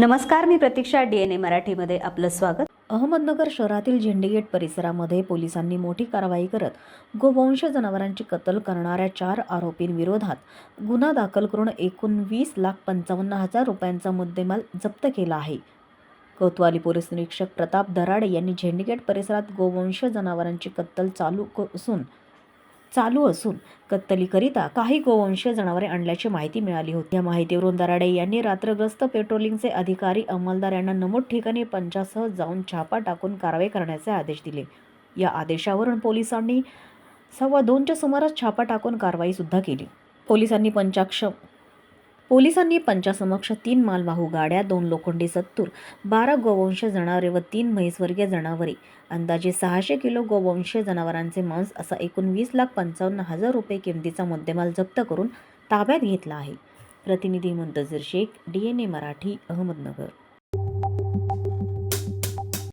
नमस्कार, मी प्रतीक्षा. DNA मराठीमध्ये आपलं स्वागत. अहमदनगर शहरातील झेंडेगेट परिसरामध्ये पोलिसांनी मोठी कारवाई करत गोवंश जनावरांची कत्तल करणाऱ्या 4 आरोपींविरोधात गुन्हा दाखल करून एकूण 20,55,000 रुपयांचा मुद्देमाल जप्त केला आहे. कोतवाली पोलीस निरीक्षक प्रताप दराडे यांनी झेंडेगेट परिसरात गोवंश जनावरांची कत्तल चालू असून कत्तलीकरिता काही गोवंश जनावरे आणल्याची माहिती मिळाली होती. या माहितीवरून दराडे यांनी रात्रग्रस्त पेट्रोलिंगचे अधिकारी अंमलदार यांना नमूद ठिकाणी पंचासह जाऊन छापा टाकून कारवाई करण्याचे आदेश दिले. या आदेशावरून पोलिसांनी 2:15च्या सुमारास छापा टाकून कारवाई सुद्धा केली. पोलिसांनी पंचासमक्ष 3 मालवाहू गाड्या, 2 लोखंडी सत्तूर, 12 गोवंश जनावरे व 3 म्हैसवर्गीय जनावरे, अंदाजे 600 किलो गोवंश जनावरांचे मांस असा एकूण 20,55,000 रुपये किमतीचा मुद्देमाल जप्त करून ताब्यात घेतला आहे. प्रतिनिधी मुंतझिर शेख, DNA मराठी, अहमदनगर.